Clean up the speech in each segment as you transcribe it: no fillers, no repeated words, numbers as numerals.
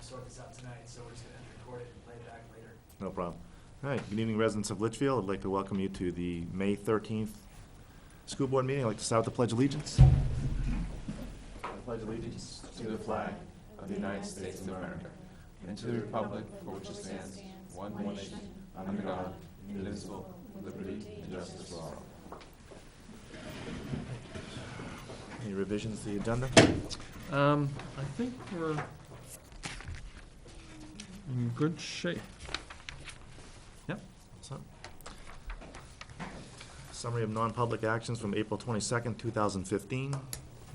sort this out tonight, so we're just gonna record it and play it back later. No problem. All right, good evening, residents of Litchfield. I'd like to welcome you to the May 13th school board meeting. I'd like to start with the Pledge of Allegiance. I pledge allegiance to the flag of the United States of America and to the republic for which it stands, one nation, under God, indivisible, with liberty and justice for all. Any revisions to the agenda? I think we're in good shape. Yep. So, summary of non-public actions from April 22nd, 2015.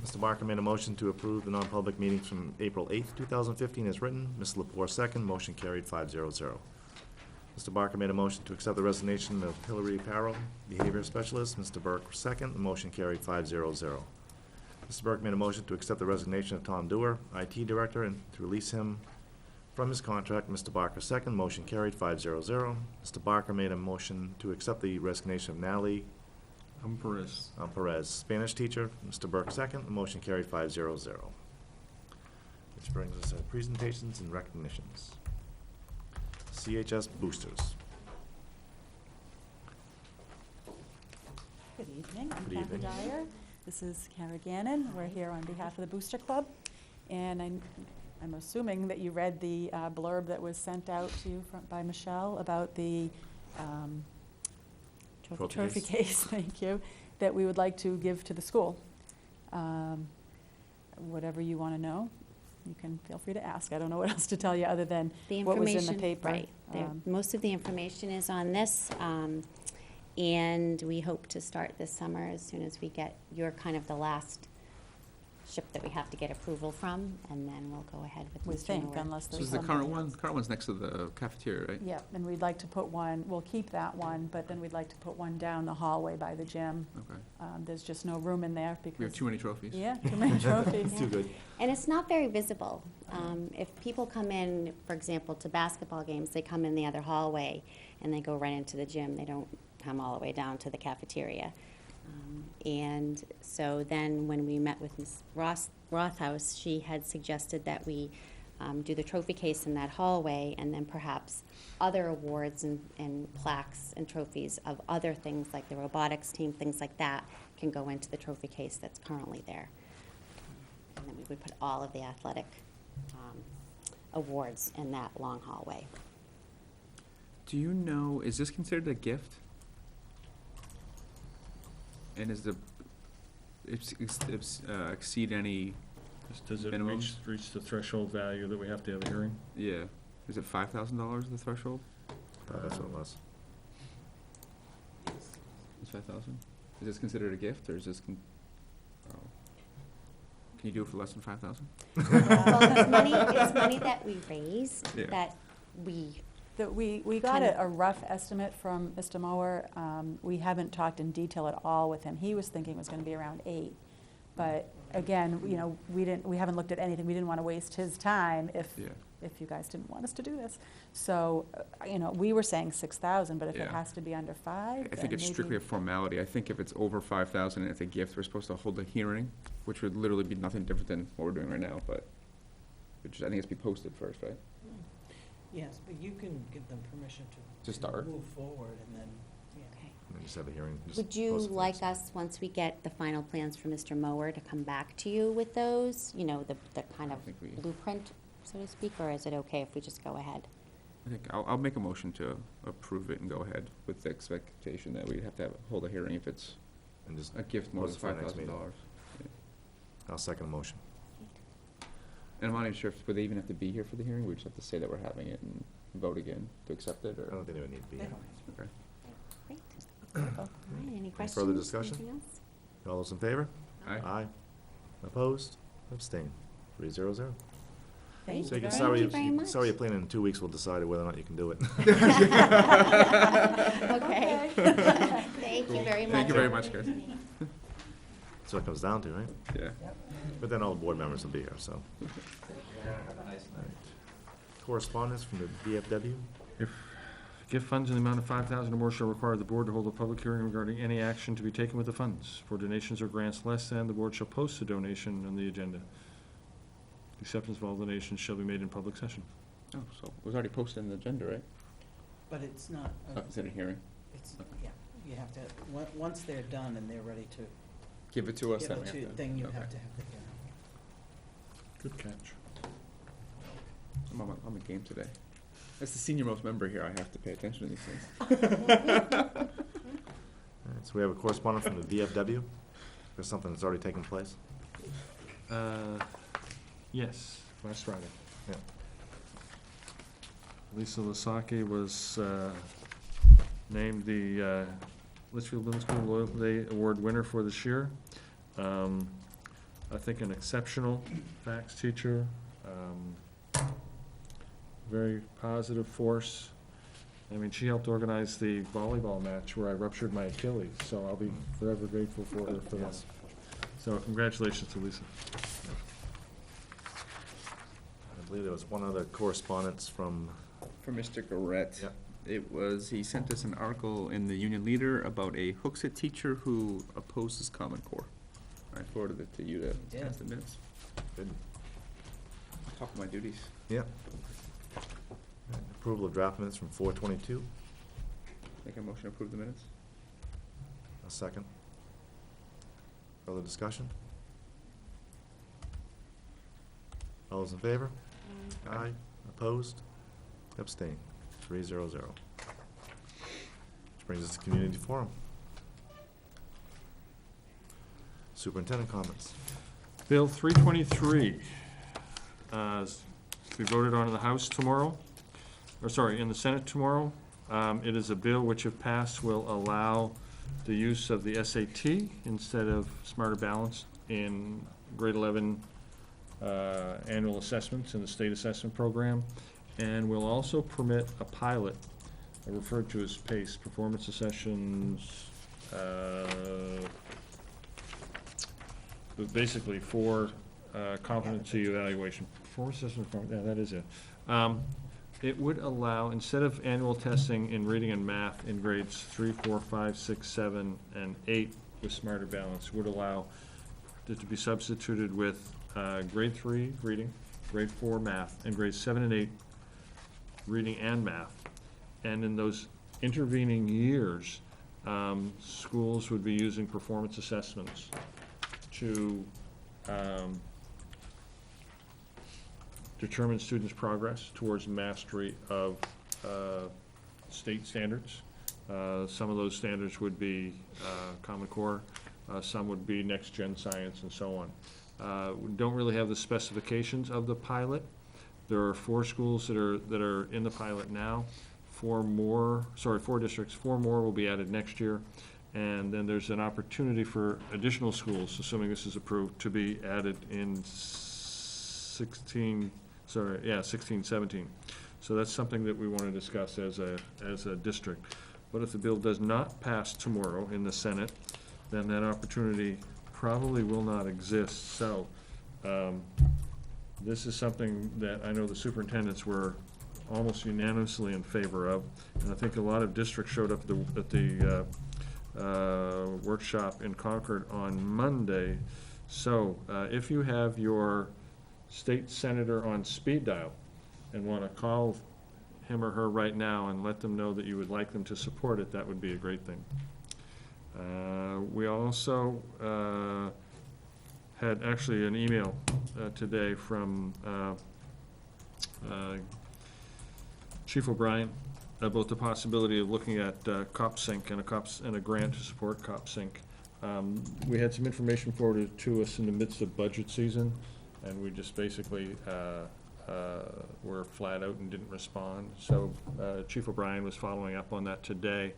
Mr. Barker made a motion to approve the non-public meetings from April 8th, 2015 as written. Ms. Lepore second. Motion carried 5-0-0. Mr. Barker made a motion to accept the resignation of Hillary Parrow, behavior specialist. Mr. Burke second. The motion carried 5-0-0. Mr. Burke made a motion to accept the resignation of Tom Dewar, IT director, and to release him from his contract. Mr. Barker second. Motion carried 5-0-0. Mr. Barker made a motion to accept the resignation of Natalie Perez, Spanish teacher. Mr. Burke second. The motion carried 5-0-0. Which brings us to presentations and recognitions. CHS boosters. Good evening. I'm Good Kathy evening. Dyer. This is Kara Gannon. We're here on behalf of the Booster Club. And I'm assuming that you read the blurb that was sent out to you by Michelle about the trophy case, thank you, that we would like to give to the school. Whatever you want to know, you can feel free to ask. I don't know what else to tell you other than The what was in the information, paper. right. Most of the information is on this, and we hope to start this summer as soon as we get, you're kind of the last ship that we have to get approval from, and then we'll go ahead with We Mr. think, Nord. unless This there's is the something current one? else. The current one's next to the cafeteria, right? Yeah, and we'd like to put one, we'll keep that one, but then we'd like to put one down the hallway by the gym. Okay. There's just no room in there because. We have too many trophies. Yeah, too many trophies. Too good. And it's not very visible. If people come in, for example, to basketball games, they come in the other hallway and they go right into the gym. They don't come all the way down to the cafeteria. And so then when we met with Ms. Rothaus, she had suggested that we do the trophy case in that hallway, and then perhaps other awards and plaques and trophies of other things like the robotics team, things like that, can go into the trophy case that's currently there. And then we would put all of the athletic awards in that long hallway. Do you know, is this considered a gift? And is the, exceed any, Does it Minimums? reach the threshold value that we have to have a hearing? yeah, is it $5,000 the threshold? That's what it was. It's 5,000? Is this considered a gift, or is this, oh. Can you do it for less than 5,000? Well, it's money that we raised, Yeah. that we, We got a rough estimate from Mr. Mower. We haven't talked in detail at all with him. He was thinking it was gonna be around 8. But again, you know, we haven't looked at anything. We didn't wanna waste his time Yeah. if you guys didn't want us to do this. So, you know, we were saying 6,000, but if it Yeah. has to be under 5, I think it's strictly a formality. I think if it's over 5,000 and it's a gift, we're supposed to hold a hearing, which would literally be nothing different than what we're doing right now, but which I think it's be posted first, right? Yes, but you can give them permission To start? move forward and then, yeah. okay. And then just have a hearing. just Would you post it like first. us, once we get the final plans from Mr. Mower, to come back to you with those? You know, the kind I of think we- blueprint, so to speak, or is it okay if we just go ahead? I think I'll make a motion to approve it and go ahead with the expectation that we'd have to hold a hearing if it's And just a gift more than post it for the next meeting. $5,000. I'll second the motion. And I'm not even sure if, would they even have to be here for the hearing? We just have to say that we're having it and vote again to accept it, I or? don't think they would need to be here. Okay. Great. All right, any questions? further discussion? Anything else? All those in favor? Aye. Aye. Opposed? Abstain. 3-0-0. Thank So you you can, very sorry, you very much. sorry you're planning in 2 weeks, we'll decide whether or not you can do it. Okay. Thank you very much. Thank you very much, guys. That's what it comes down to, right? Yeah. But then all the board members will be here, so. All right. Correspondence from the VFW? If gift funds in the amount of 5,000 or more shall require the board to hold a public hearing regarding any action to be taken with the funds. For donations or grants less than, the board shall post the donation on the agenda. acceptance of all donations shall be made in public session. Oh, so it was already posted on the agenda, right? But it's not, Is it a hearing? it's, yeah, you have to, once they're done and they're ready to Give it to us, give then it we have to, to. then you okay. have to have the hearing. Good catch. I'm a game today. As the senior most member here, I have to pay attention to these things. All right, so we have a correspondent from the VFW. There's something that's already taken place. Yes, last Friday. Yeah. Lisa Lasaki was named the Litchfield Middle School Loyalty Day Award winner for this year. I think an exceptional facts teacher, very positive force. I mean, she helped organize the volleyball match where I ruptured my Achilles, so I'll be forever grateful for her for that. So congratulations to Lisa. I believe there was one other correspondence from, For Mr. Garrett. Yep. It was, he sent us an article in the Union Leader about a Hooksett teacher who opposes Common Core. I forwarded it to you to did. pass the minutes. good, Top of my duties. yeah. Approval of draft minutes from 4/22. Make a motion to approve the minutes? A second. Further discussion? All those in favor? Aye. Opposed? Abstained? 3-0-0. Which brings us to community forum. Superintendent comments. Bill 323, to be voted on in the House tomorrow, or sorry, in the Senate tomorrow. It is a bill which, if passed, will allow the use of the SAT instead of Smarter Balance in grade 11 annual assessments in the state assessment program, and will also permit a pilot, referred to as PACE, performance assessments, basically for competency evaluation. Performance assessment, yeah, that is it. It would allow, instead of annual testing in reading and math in grades 3, 4, 5, 6, 7, and 8 with Smarter Balance, would allow it to be substituted with grade 3 reading, grade 4 math, and grades 7 and 8 reading and math. And in those intervening years, schools would be using performance assessments to determine students' progress towards mastery of state standards. Some of those standards would be Common Core, some would be Next Gen Science, and so on. We don't really have the specifications of the pilot. There are 4 schools that are in the pilot now. 4 districts, 4 more will be added next year. And then there's an opportunity for additional schools, assuming this is approved, to be added in 16, 17. So that's something that we want to discuss as a district. But if the bill does not pass tomorrow in the Senate, then that opportunity probably will not exist. So this is something that I know the superintendents were almost unanimously in favor of. And I think a lot of districts showed up at the workshop in Concord on Monday. So if you have your state senator on speed dial and want to call him or her right now and let them know that you would like them to support it, that would be a great thing. We also had actually an email today from Chief O'Brien about the possibility of looking at CopSync and a grant to support CopSync. We had some information forwarded to us in the midst of budget season, and we just basically were flat out and didn't respond. So Chief O'Brien was following up on that today,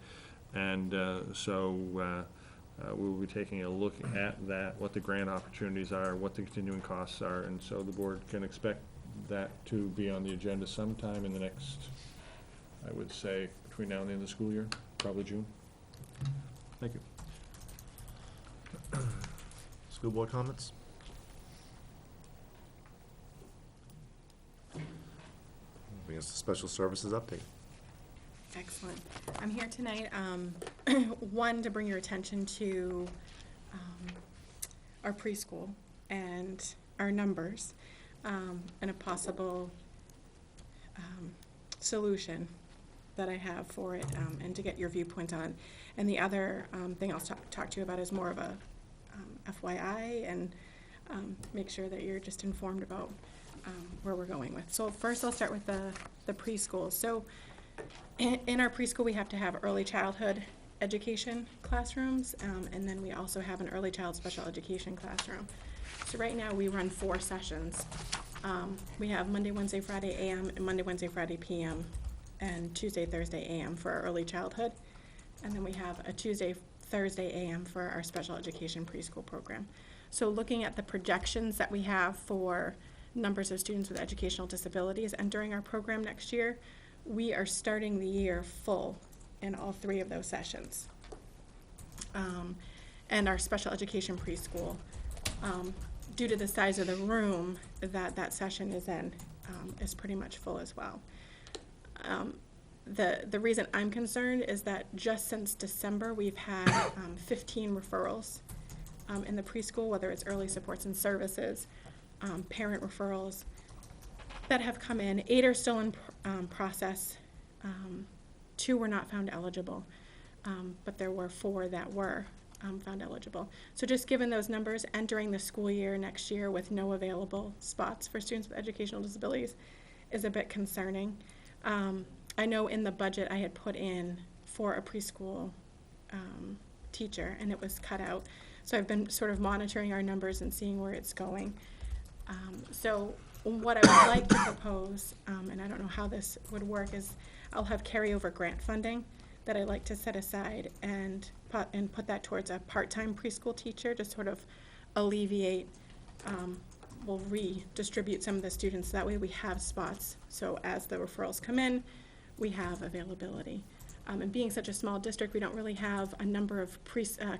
and so we will be taking a look at that, what the grant opportunities are, what the continuing costs are, and so the board can expect that to be on the agenda sometime in the next, I would say, between now and the end of the school year, probably June. Thank you. School board comments? I guess the special services update. Excellent. I'm here tonight, one, to bring your attention to our preschool and our numbers. and a possible solution that I have for it, and to get your viewpoint on. And the other thing I'll talk to you about is more of a FYI, and make sure that you're just informed about where we're going with. So first I'll start with the preschool. So in our preschool, we have to have early childhood education classrooms, and then we also have an early child special education classroom. So right now we run 4 sessions. We have Monday, Wednesday, Friday AM, and Monday, Wednesday, Friday PM, and Tuesday, Thursday AM for our early childhood. And then we have a Tuesday, Thursday AM for our special education preschool program. So looking at the projections that we have for numbers of students with educational disabilities entering our program next year, we are starting the year full in all 3 of those sessions. And our special education preschool, due to the size of the room that session is in, is pretty much full as well. The reason I'm concerned is that just since December, we've had 15 referrals in the preschool, whether it's early supports and services, parent referrals that have come in. 8 are still in process. 2 were not found eligible, but there were 4 that were found eligible. So just given those numbers, entering the school year next year with no available spots for students with educational disabilities is a bit concerning. I know in the budget I had put in for a preschool teacher, and it was cut out. So I've been sort of monitoring our numbers and seeing where it's going. So what I would like to propose, and I don't know how this would work, is I'll have carryover grant funding that I'd like to set aside and put that towards a part-time preschool teacher to sort of alleviate, we'll redistribute some of the students. That way we have spots. So as the referrals come in, we have availability. And being such a small district, we don't really have a number of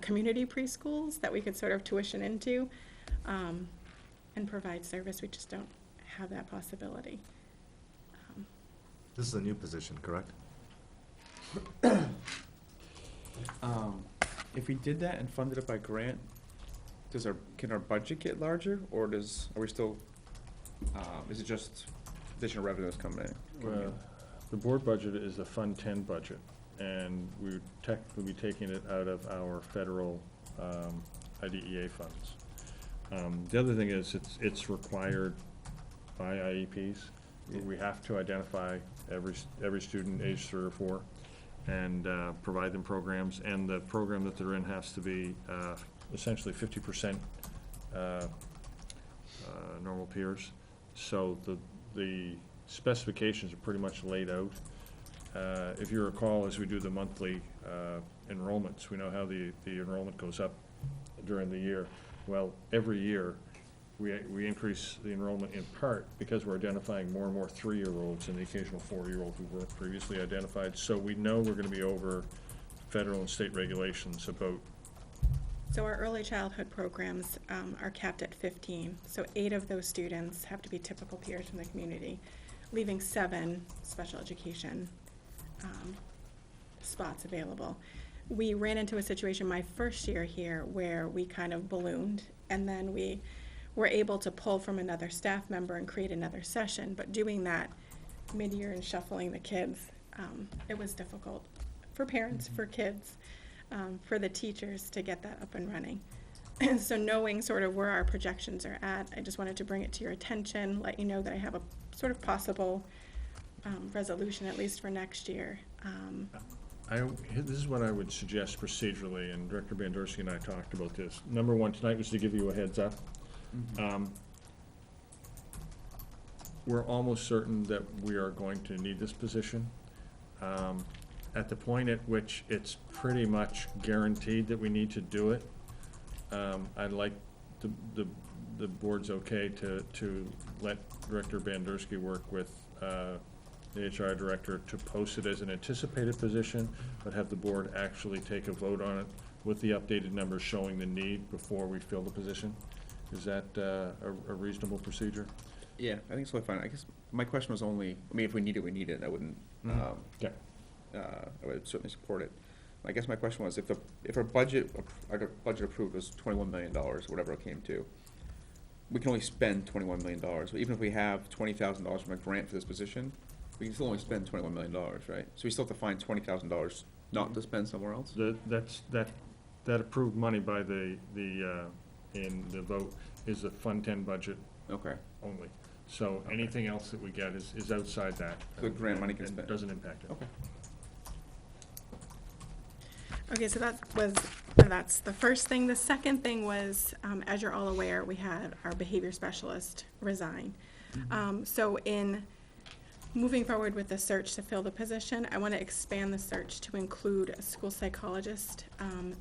community preschools that we could sort of tuition into and provide service. We just don't have that possibility. This is a new position, correct? If we did that and funded it by grant, can our budget get larger, or are we still, is it just additional revenues coming in? The board budget is the Fund 10 budget, and we would technically be taking it out of our federal IDEA funds. The other thing is, it's required by IEPs. We have to identify every student age 3 or 4 and provide them programs, and the program that they're in has to be essentially 50% normal peers. So the specifications are pretty much laid out. If you recall, as we do the monthly enrollments, we know how the enrollment goes up during the year. Well, every year, we increase the enrollment in part because we're identifying more and more 3-year-olds and the occasional 4-year-old who weren't previously identified. So we know we're going to be over federal and state regulations about. So our early childhood programs are capped at 15. So 8 of those students have to be typical peers from the community, leaving 7 special education spots available. We ran into a situation my first year here where we kind of ballooned, and then we were able to pull from another staff member and create another session. But doing that mid-year and shuffling the kids, it was difficult for parents, for kids, for the teachers to get that up and running. So knowing sort of where our projections are at, I just wanted to bring it to your attention, let you know that I have a sort of possible resolution, at least for next year. This is what I would suggest procedurally, and Director Bandersky and I talked about this. Number 1 tonight was to give you a heads up. We're almost certain that we are going to need this position. At the point at which it's pretty much guaranteed that we need to do it, I'd like the board's okay to let Director Bandersky work with the HR director to post it as an anticipated position, but have the board actually take a vote on it with the updated numbers showing the need before we fill the position. Is that a reasonable procedure? Yeah, I think it's totally fine. I guess my question was only, I mean, if we need it, we need it. I wouldn't, Okay. I would certainly support it. I guess my question was, if our budget approved was $21 million, whatever it came to, we can only spend $21 million. So even if we have $20,000 from a grant for this position, we can still only spend $21 million, right? So we still have to find $20,000 not to spend somewhere else? That approved money by in the vote is the Fund 10 budget Okay. only. So anything else that we get is outside that. The grant money can and spend. doesn't impact it. Okay. Okay, so that's the first thing. The second thing was, as you're all aware, we had our behavior specialist resign. So in moving forward with the search to fill the position, I want to expand the search to include a school psychologist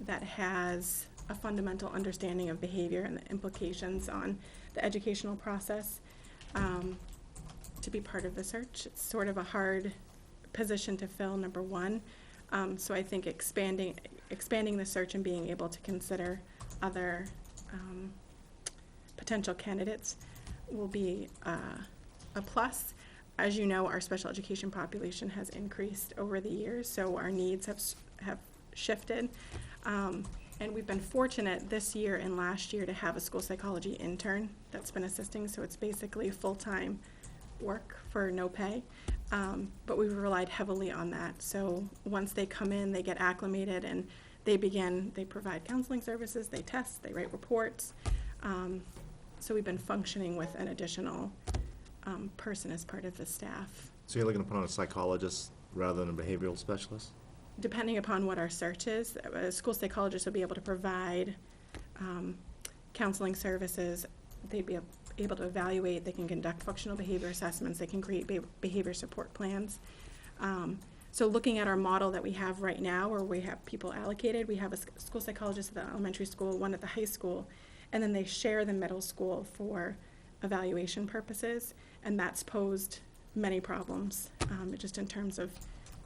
that has a fundamental understanding of behavior and the implications on the educational process to be part of the search. It's sort of a hard position to fill, number one. So I think expanding the search and being able to consider other potential candidates will be a plus. As you know, our special education population has increased over the years, so our needs have shifted. And we've been fortunate this year and last year to have a school psychology intern that's been assisting, so it's basically full-time work for no pay. But we've relied heavily on that. So once they come in, they get acclimated and they provide counseling services, they test, they write reports. So we've been functioning with an additional person as part of the staff. So you're looking to put on a psychologist rather than a behavioral specialist? Depending upon what our search is, a school psychologist will be able to provide counseling services. They'd be able to evaluate, they can conduct functional behavior assessments, they can create behavior support plans. So looking at our model that we have right now, where we have people allocated, we have a school psychologist at the elementary school, one at the high school, and then they share the middle school for evaluation purposes, and that's posed many problems, just in terms of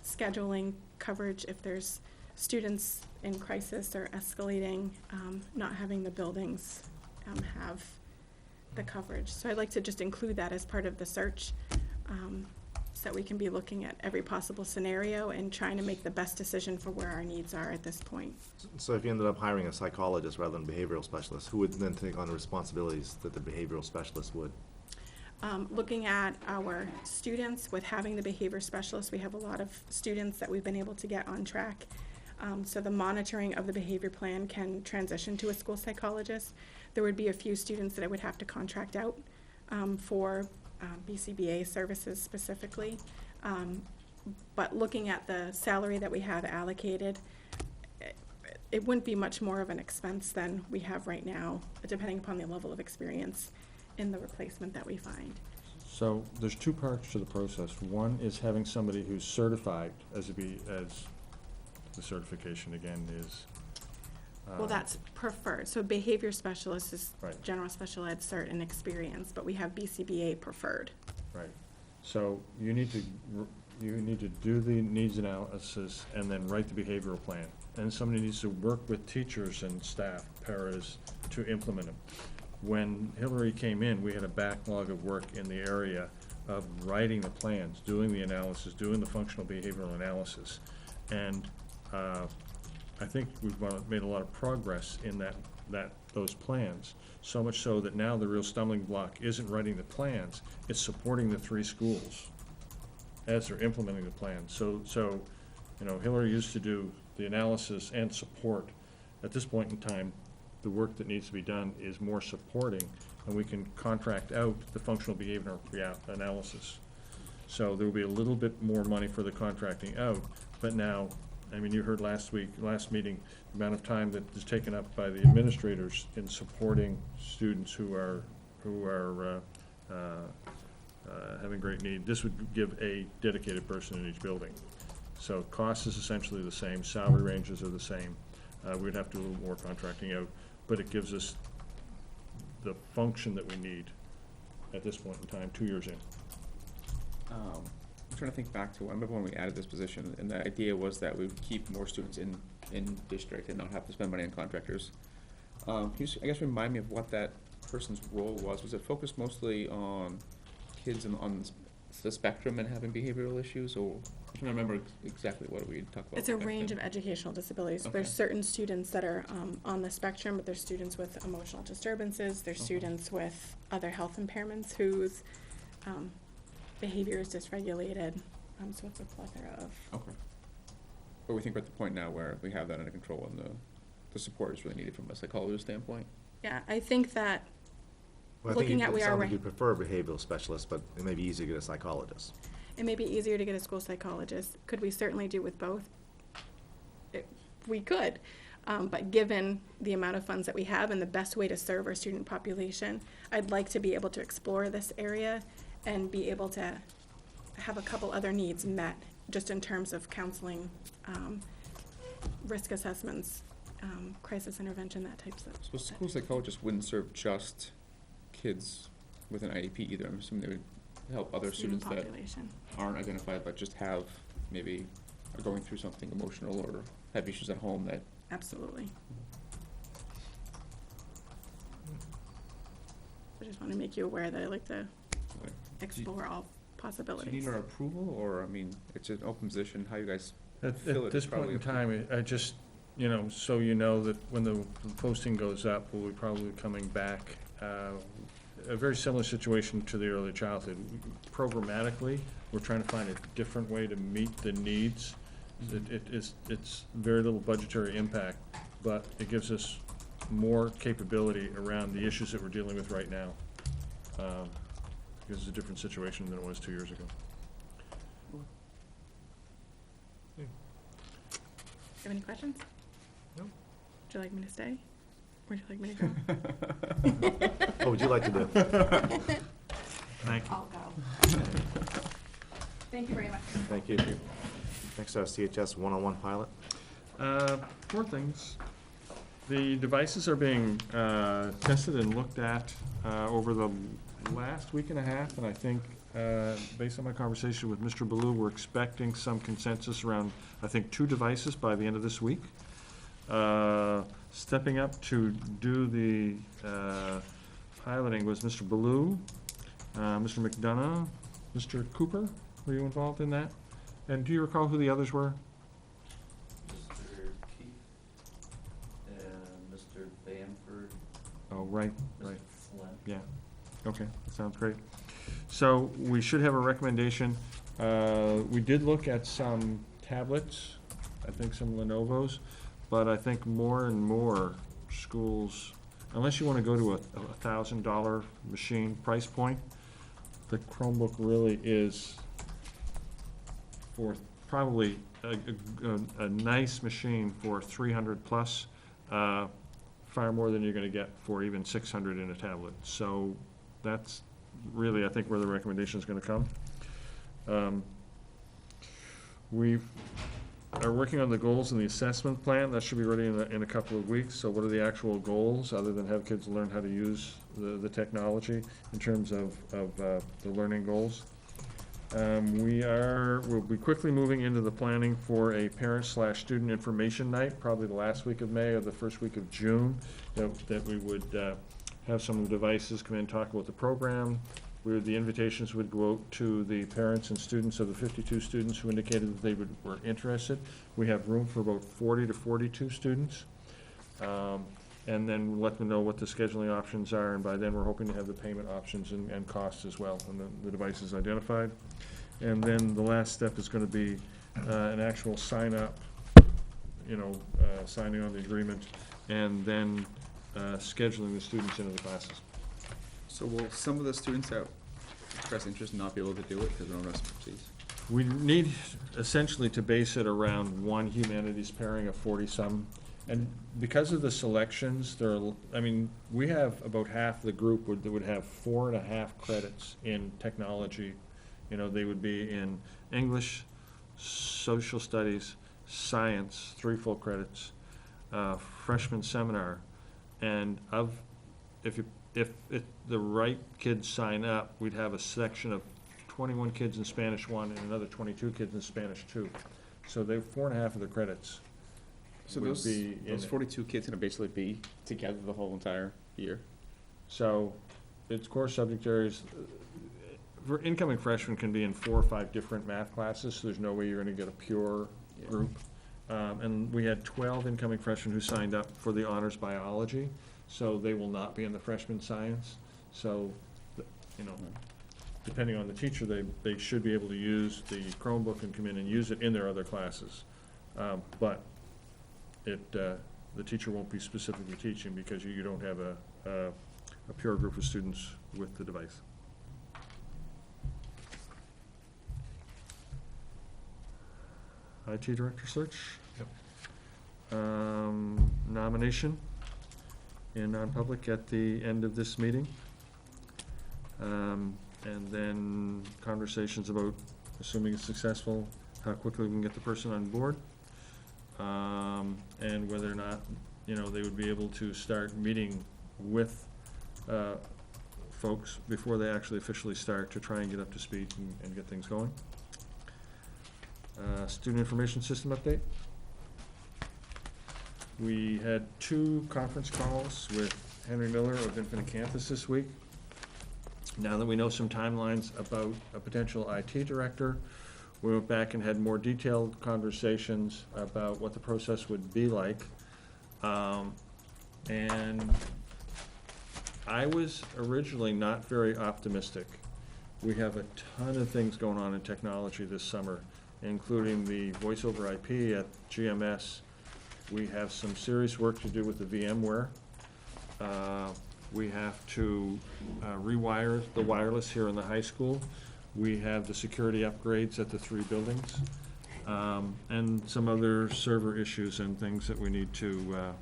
scheduling, coverage, if there's students in crisis or escalating, not having the buildings have the coverage. So I'd like to just include that as part of the search, so that we can be looking at every possible scenario and trying to make the best decision for where our needs are at this point. So if you ended up hiring a psychologist rather than a behavioral specialist, who would then take on the responsibilities that the behavioral specialist would? Looking at our students, with having the behavior specialist, we have a lot of students that we've been able to get on track. So the monitoring of the behavior plan can transition to a school psychologist. There would be a few students that I would have to contract out for BCBA services specifically. But looking at the salary that we have allocated, it wouldn't be much more of an expense than we have right now, depending upon the level of experience in the replacement that we find. So there's two parts to the process. One is having somebody who's certified as the certification again is. Well, that's preferred. So behavior specialist is Right. general special ed cert and experience, but we have BCBA preferred. Right. So you need to do the needs analysis and then write the behavioral plan. And somebody needs to work with teachers and staff, paras, to implement them. When Hillary came in, we had a backlog of work in the area of writing the plans, doing the analysis, doing the functional behavioral analysis. And I think we've made a lot of progress in those plans, so much so that now the real stumbling block isn't writing the plans, it's supporting the three schools as they're implementing the plan. So Hillary used to do the analysis and support. At this point in time, the work that needs to be done is more supporting, and we can contract out the functional behavior analysis. So there will be a little bit more money for the contracting out, but now, I mean, you heard last meeting, the amount of time that is taken up by the administrators in supporting students who are having great need. This would give a dedicated person in each building. So cost is essentially the same, salary ranges are the same. We'd have to do a little more contracting out, but it gives us the function that we need at this point in time, 2 years in. I'm trying to think back to, I remember when we added this position, and the idea was that we would keep more students in district and not have to spend money on contractors. Can you, I guess, remind me of what that person's role was? Was it focused mostly on kids on the spectrum and having behavioral issues, or, I can't remember exactly what we talked about. It's a back range then. of educational disabilities. Okay. There's certain students that are on the spectrum, but there's students with emotional disturbances. There's Okay. students with other health impairments whose behavior is dysregulated. So it's a plethora of. Okay. But we think we're at the point now where we have that under control and the support is really needed from a psychologist standpoint. Yeah, I think that Well, I think looking at it we are sounds like right. you prefer a behavioral specialist, but it may be easier to get a psychologist. It may be easier to get a school psychologist. Could we certainly do with both? We could, but given the amount of funds that we have and the best way to serve our student population, I'd like to be able to explore this area and be able to have a couple other needs met, just in terms of counseling, risk assessments, crisis intervention, that types of. So a school psychologist wouldn't serve just kids with an IEP either. I'm assuming they would help other students that Population. aren't identified but just have, maybe are going through something emotional or have issues at home that. Absolutely. I just want to make you aware that I like to like, explore all Do possibilities. you need our approval, or, I mean, it's an open position, how you guys At fill it is this point probably in up time, I just, so you know that when the posting goes up, we'll be probably coming back. A very similar situation to the early childhood. Programmatically, we're trying to find a different way to meet the needs. It's very little budgetary impact, but it gives us more capability around the issues that we're dealing with right now. Because it's a different situation than it was 2 years ago. Have any questions? No. Would you like me to stay? Would you like me to go? What would you like to do? Thank you. I'll go. Thank you very much. Thank you. Next, our CHS one-on-one pilot. Four things. The devices are being tested and looked at over the last week and a half, and I think, based on my conversation with Mr. Ballou, we're expecting some consensus around, I think, 2 devices by the end of this week. Stepping up to do the piloting was Mr. Ballou, Mr. McDonough, Mr. Cooper. Were you involved in that? And do you recall who the others were? Mr. Keith and Mr. Bamford, Oh, right, Mr. right. Flynn. Yeah, okay, that sounds great. So we should have a recommendation. We did look at some tablets, I think some Lenovo's, but I think more and more schools, unless you want to go to a $1,000 machine price point, the Chromebook really is for probably a nice machine for 300 plus, far more than you're going to get for even 600 in a tablet. So that's really, I think, where the recommendation is going to come. We are working on the goals in the assessment plan. That should be ready in a couple of weeks. So what are the actual goals, other than have kids learn how to use the technology in terms of the learning goals? We'll be quickly moving into the planning for a parent/student information night, probably the last week of May or the first week of June, that we would have some of the devices come in and talk about the program. The invitations would go out to the parents and students of the 52 students who indicated that they were interested. We have room for about 40 to 42 students. And then let them know what the scheduling options are, and by then we're hoping to have the payment options and costs as well, and the devices identified. And then the last step is gonna be an actual sign-up, signing on the agreement, and then scheduling the students into the classes. So will some of the students that express interest not be able to do it because of their own expertise? We need essentially to base it around one humanities pairing of 40-some. And because of the selections, we have about half the group that would have 4.5 credits in technology. They would be in English, social studies, science, 3 full credits, freshman seminar. And if the right kids sign up, we'd have a section of 21 kids in Spanish 1 and another 22 kids in Spanish 2. So they 4.5 of the credits. So would those be in it. 42 kids gonna basically be together the whole entire year? So it's core subject areas. for incoming freshmen can be in 4 or 5 different math classes, so there's no way you're gonna get a pure group. And we had 12 incoming freshmen who signed up for the honors biology, so they will not be in the freshman science. So, you know, depending on the teacher, they should be able to use the Chromebook and come in and use it in their other classes. But the teacher won't be specifically teaching because you don't have a pure group of students with the device. IT director search? Yep. Nomination in non-public at the end of this meeting. And then conversations about, assuming it's successful, how quickly we can get the person on board. And whether or not, you know, they would be able to start meeting with folks before they actually officially start to try and get up to speed and get things going. Student information system update. We had 2 conference calls with Henry Miller of Infinite Campus this week. Now that we know some timelines about a potential IT director, we went back and had more detailed conversations about what the process would be like. And I was originally not very optimistic. We have a ton of things going on in technology this summer, including the voice over IP at GMS. We have some serious work to do with the VMware. We have to rewire the wireless here in the high school. We have the security upgrades at the 3 buildings, and some other server issues and things that we need to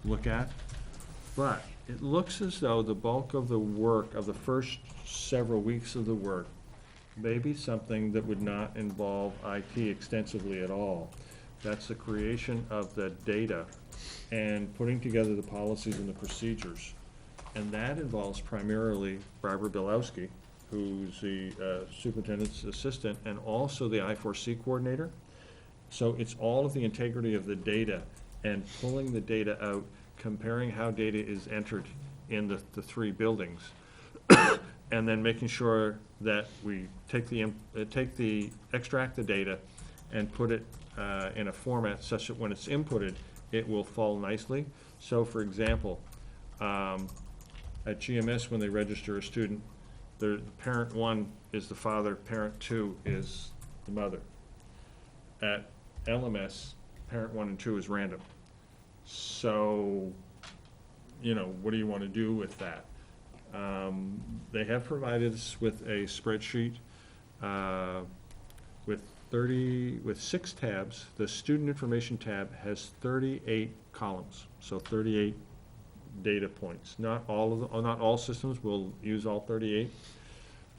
look at. But it looks as though the bulk of the work, of the first several weeks of the work, may be something that would not involve IT extensively at all. That's the creation of the data and putting together the policies and the procedures. And that involves primarily Barbara Bilowski, who's the superintendent's assistant and also the I4C coordinator. So it's all of the integrity of the data and pulling the data out, comparing how data is entered in the 3 buildings, and then making sure that we extract the data and put it in a format such that when it's inputted, it will fall nicely. So for example, at GMS, when they register a student, the parent 1 is the father, parent 2 is the mother. At LMS, parent 1 and 2 is random. So, you know, what do you want to do with that? They have provided us with a spreadsheet with 6 tabs. The student information tab has 38 columns, so 38 data points. Not all systems will use all 38.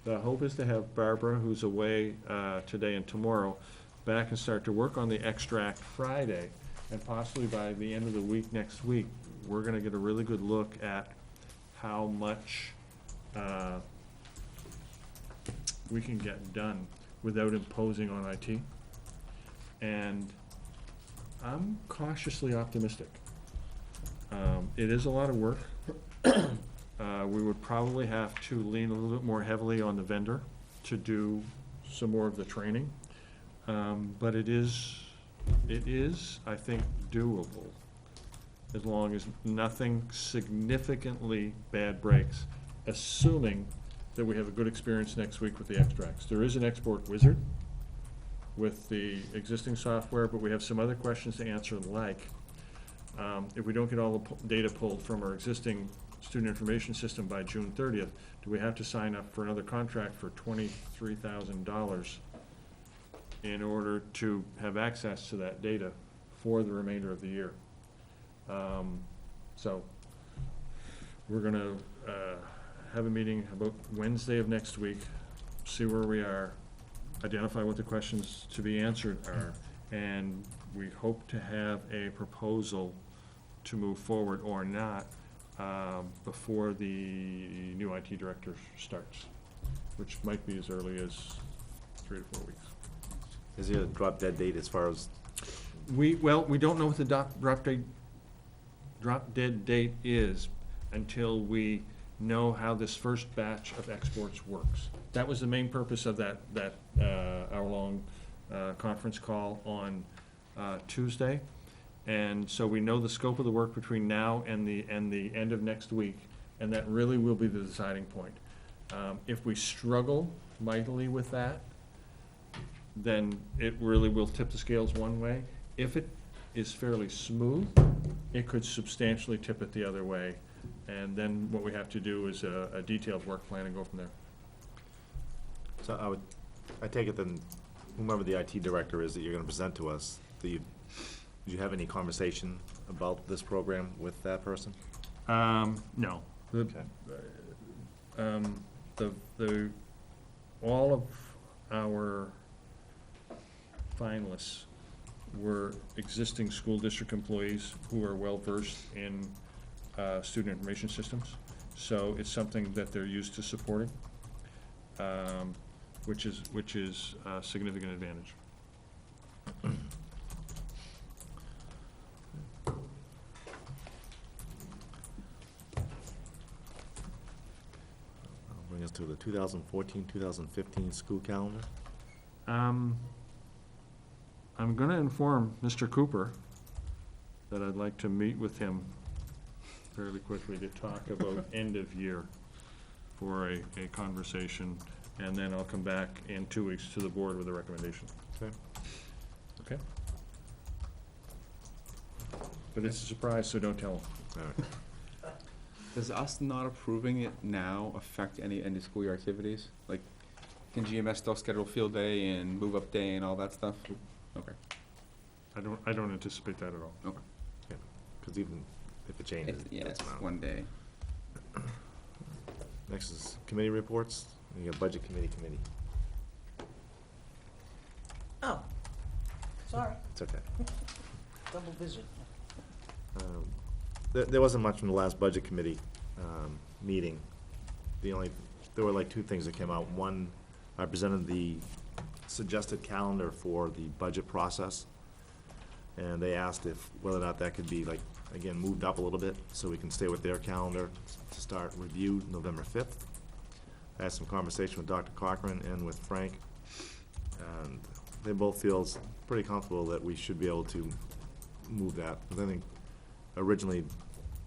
The hope is to have Barbara, who's away today and tomorrow, back and start to work on the extract Friday, and possibly by the end of the week next week, we're going to get a really good look at how much we can get done without imposing on IT. And I'm cautiously optimistic. It is a lot of work. We would probably have to lean a little bit more heavily on the vendor to do some more of the training. But it is, I think, doable, as long as nothing significantly bad breaks, assuming that we have a good experience next week with the extracts. There is an export wizard with the existing software, but we have some other questions to answer, like if we don't get all the data pulled from our existing student information system by June 30th, do we have to sign up for another contract for $23,000 in order to have access to that data for the remainder of the year? So we're going to have a meeting about Wednesday of next week, see where we are, identify what the questions to be answered are, and we hope to have a proposal to move forward or not before the new IT director starts, which might be as early as 3 to 4 weeks. Is there a drop dead date as far as? We don't know what the drop dead date is until we know how this first batch of exports works. That was the main purpose of that hour-long conference call on Tuesday. And so we know the scope of the work between now and the end of next week, and that really will be the deciding point. If we struggle mightily with that, then it really will tip the scales one way. If it is fairly smooth, it could substantially tip it the other way. And then what we have to do is a detailed work plan and go from there. So I take it then, whomever the IT director is that you're gonna present to us, did you have any conversation about this program with that person? No. Okay. All of our finalists were existing school district employees who are well-versed in student information systems. So it's something that they're used to supporting, which is a significant advantage. That'll bring us to the 2014-2015 school calendar. I'm gonna inform Mr. Cooper that I'd like to meet with him fairly quickly to talk about end of year for a conversation, and then I'll come back in 2 weeks to the board with a recommendation. Okay. Okay? But it's a surprise, so don't tell him. All right. Does us not approving it now affect any end of school year activities? Like, can GMS still schedule field day and move up day and all that stuff? Okay, I don't anticipate that at all. okay. Because even if it changes, it Yeah, it's doesn't matter. one day. Next is committee reports. You got budget committee. Oh, sorry, It's okay. double vision. There wasn't much from the last budget committee meeting. There were like two things that came out. One, I presented the suggested calendar for the budget process, and they asked whether or not that could be, like, again, moved up a little bit so we can stay with their calendar to start review November 5th. I had some conversation with Dr. Cochran and with Frank, and they both feel pretty comfortable that we should be able to move that. Because I think originally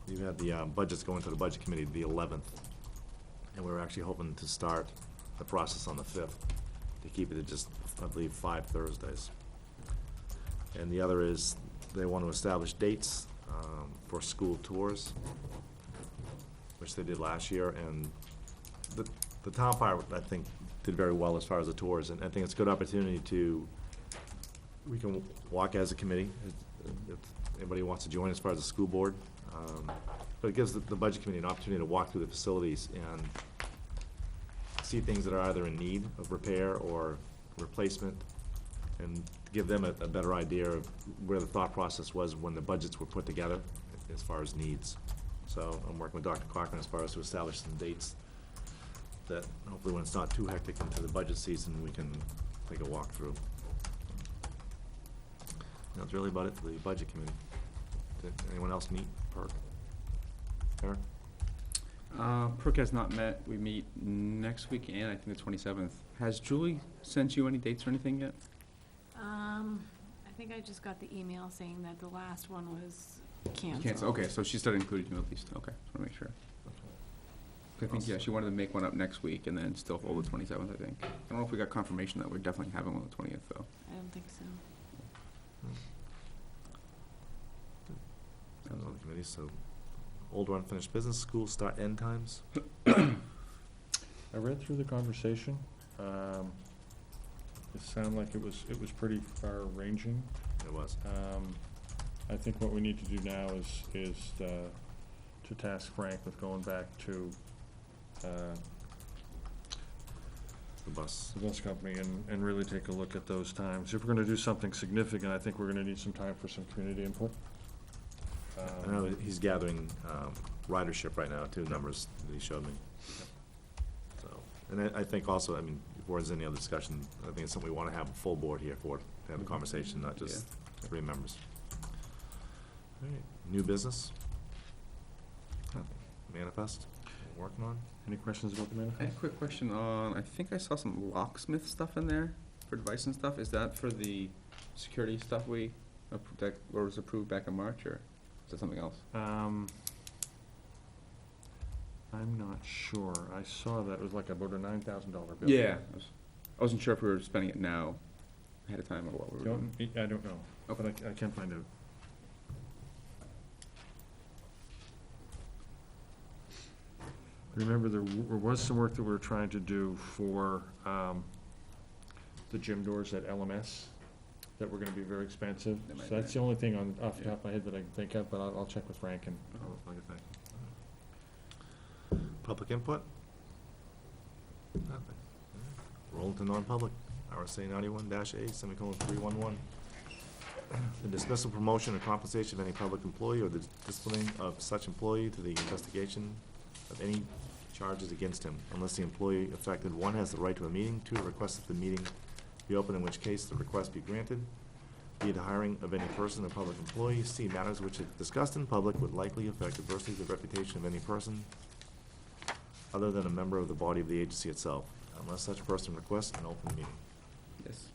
you had the budgets going to the budget committee the 11th, and we were actually hoping to start the process on the 5th to keep it at just, I believe, 5 Thursdays. And the other is they want to establish dates for school tours, which they did last year, and the town fire, I think, did very well as far as the tours, and I think it's a good opportunity we can walk as a committee, if anybody wants to join as far as the school board. But it gives the budget committee an opportunity to walk through the facilities and see things that are either in need of repair or replacement, and give them a better idea of where the thought process was when the budgets were put together as far as needs. So I'm working with Dr. Cochran as far as to establish some dates that hopefully when it's not too hectic into the budget season, we can take a walk through. That's really about it for the budget committee. Did anyone else meet? Perk? Eric? Perk has not met. We meet next week and I think the 27th. Has Julie sent you any dates or anything yet? I think I just got the email saying that the last one was canceled. Cancel. Okay, so she started including you at least. Okay, just want to make sure. I think, yeah, she wanted to make one up next week and then still hold the 27th, I think. I don't know if we got confirmation that we're definitely having one on the 20th, though. I don't think so. That was on the committee, so old or unfinished business, school start end times. I read through the conversation. It sounded like it was pretty far-ranging. It was. I think what we need to do now is to task Frank with going back to The bus. the bus company and really take a look at those times. If we're gonna do something significant, I think we're gonna need some time for some community input. I know he's gathering ridership right now, too, numbers that he showed me. So, and I think also, I mean, before there's any other discussion, I think it's something we want to have a full board here for, to have a conversation, not just 3 members. All right, new business? Manifest? working on. Any questions about the I had a manifest? quick question on, I think I saw some locksmith stuff in there for device and stuff. Is that for the security stuff that was approved back in March, or is that something else? I'm not sure. I saw that it was like about a $9,000 bill. Yeah, I wasn't sure if we were spending it now, ahead of time, or what we were doing. I don't know, but I can find out. Remember, there was some work that we were trying to do for the gym doors at LMS that were gonna be very expensive. That might So that's be- the only thing off the top of my head that I can think of, but I'll check with Frank and I'll get back. Public input? Nothing. Roll to non-public. RSA 91-A, semicolon 311. The dismissal, promotion, or compensation of any public employee or the disciplining of such employee to the investigation of any charges against him, unless the employee affected, one, has the right to a meeting, two, requests that the meeting be open, in which case the request be granted, B, the hiring of any person or public employee, C, matters which if discussed in public would likely affect adversely the reputation of any person other than a member of the body of the agency itself, unless such person requests an open meeting. Yes.